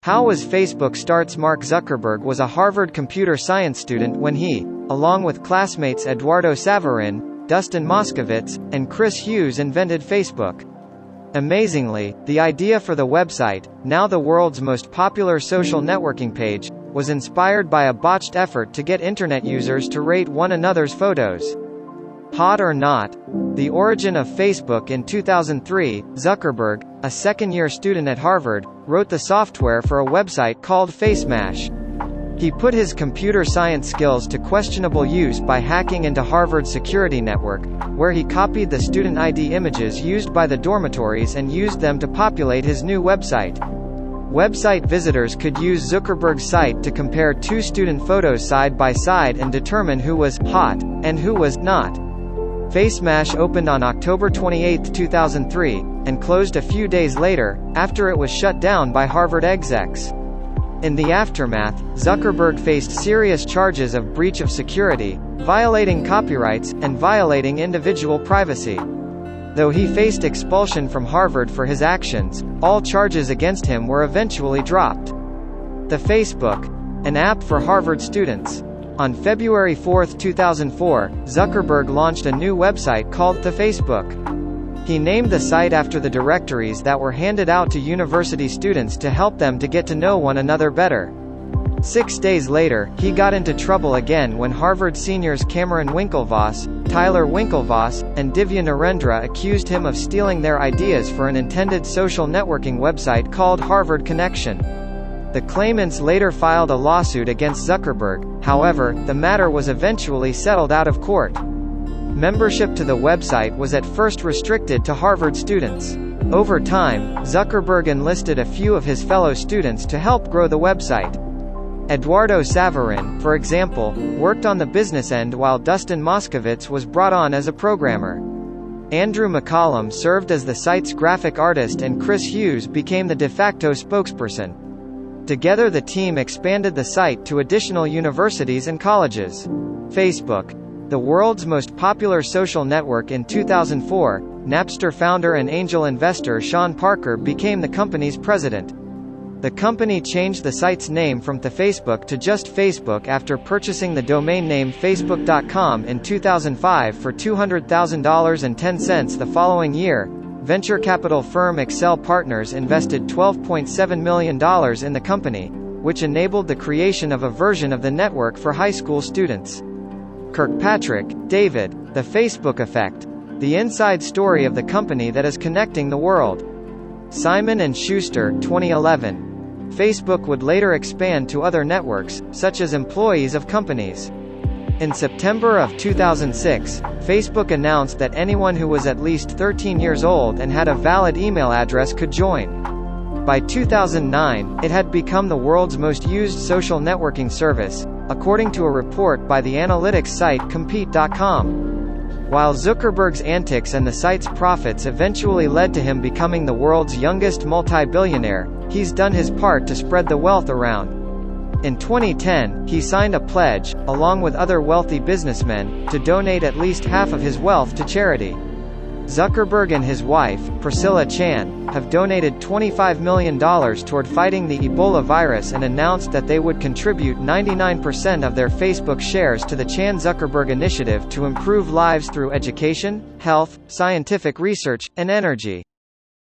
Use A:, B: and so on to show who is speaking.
A: How was Facebook starts? Mark Zuckerberg was a Harvard computer science student when he, along with classmates Eduardo Saverin, Dustin Moskovitz, and Chris Hughes, invented Facebook. Amazingly, the idea for the website, now the world's most popular social networking page, was inspired by a botched effort to get Internet users to rate one another's photos. Hot or not? The origin of Facebook. In 2003, Zuckerberg, a second-year student at Harvard, wrote the software for a website called FaceMash. He put his computer science skills to questionable use by hacking into Harvard's security network, where he copied the student ID images used by the dormitories and used them to populate his new website. Website visitors could use Zuckerberg's site to compare two student photos side by side and determine who was hot and who was not. FaceMash opened on October 28, 2003, and closed a few days later, after it was shut down by Harvard execs. In the aftermath, Zuckerberg faced serious charges of breach of security, violating copyrights, and violating individual privacy. Though he faced expulsion from Harvard for his actions, all charges against him were eventually dropped. The Facebook, an app for Harvard students. On February 4, 2004, Zuckerberg launched a new website called The Facebook. He named the site after the directories that were handed out to university students to help them to get to know one another better. 6 days later, he got into trouble again when Harvard seniors Cameron Winklevoss, Tyler Winklevoss, and Divya Narendra accused him of stealing their ideas for an intended social networking website called Harvard Connection. The claimants later filed a lawsuit against Zuckerberg. However, the matter was eventually settled out of court. Membership to the website was at first restricted to Harvard students. Over time, Zuckerberg enlisted a few of his fellow students to help grow the website. Eduardo Saverin, for example, worked on the business end while Dustin Moskovitz was brought on as a programmer. Andrew McCollum served as the site's graphic artist and Chris Hughes became the de facto spokesperson. Together the team expanded the site to additional universities and colleges. Facebook, the world's most popular social network. In 2004, Napster founder and angel investor Sean Parker became the company's president. The company changed the site's name from The Facebook to just Facebook after purchasing the domain name Facebook.com in 2005 for $200,010. The following year, venture capital firm Accel Partners invested $12.7 million in the company, which enabled the creation of a version of the network for high school students. Kirkpatrick, David, The Facebook Effect. The inside story of the company that is connecting the world. Simon & Schuster, 2011. Facebook would later expand to other networks, such as employees of companies. In September of 2006, Facebook announced that anyone who was at least 13 years old and had a valid email address could join. By 2009, it had become the world's most used social networking service, according to a report by the analytics site Compete.com. While Zuckerberg's antics and the site's profits eventually led to him becoming the world's youngest multi-billionaire, he's done his part to spread the wealth around. In 2010, he signed a pledge, along with other wealthy businessmen, to donate at least half of his wealth to charity. Zuckerberg and his wife, Priscilla Chan, have donated $25 million toward fighting the Ebola virus and announced that they would contribute 99% of their Facebook shares to the Chan-Zuckerberg Initiative to improve lives through education, health, scientific research, and energy.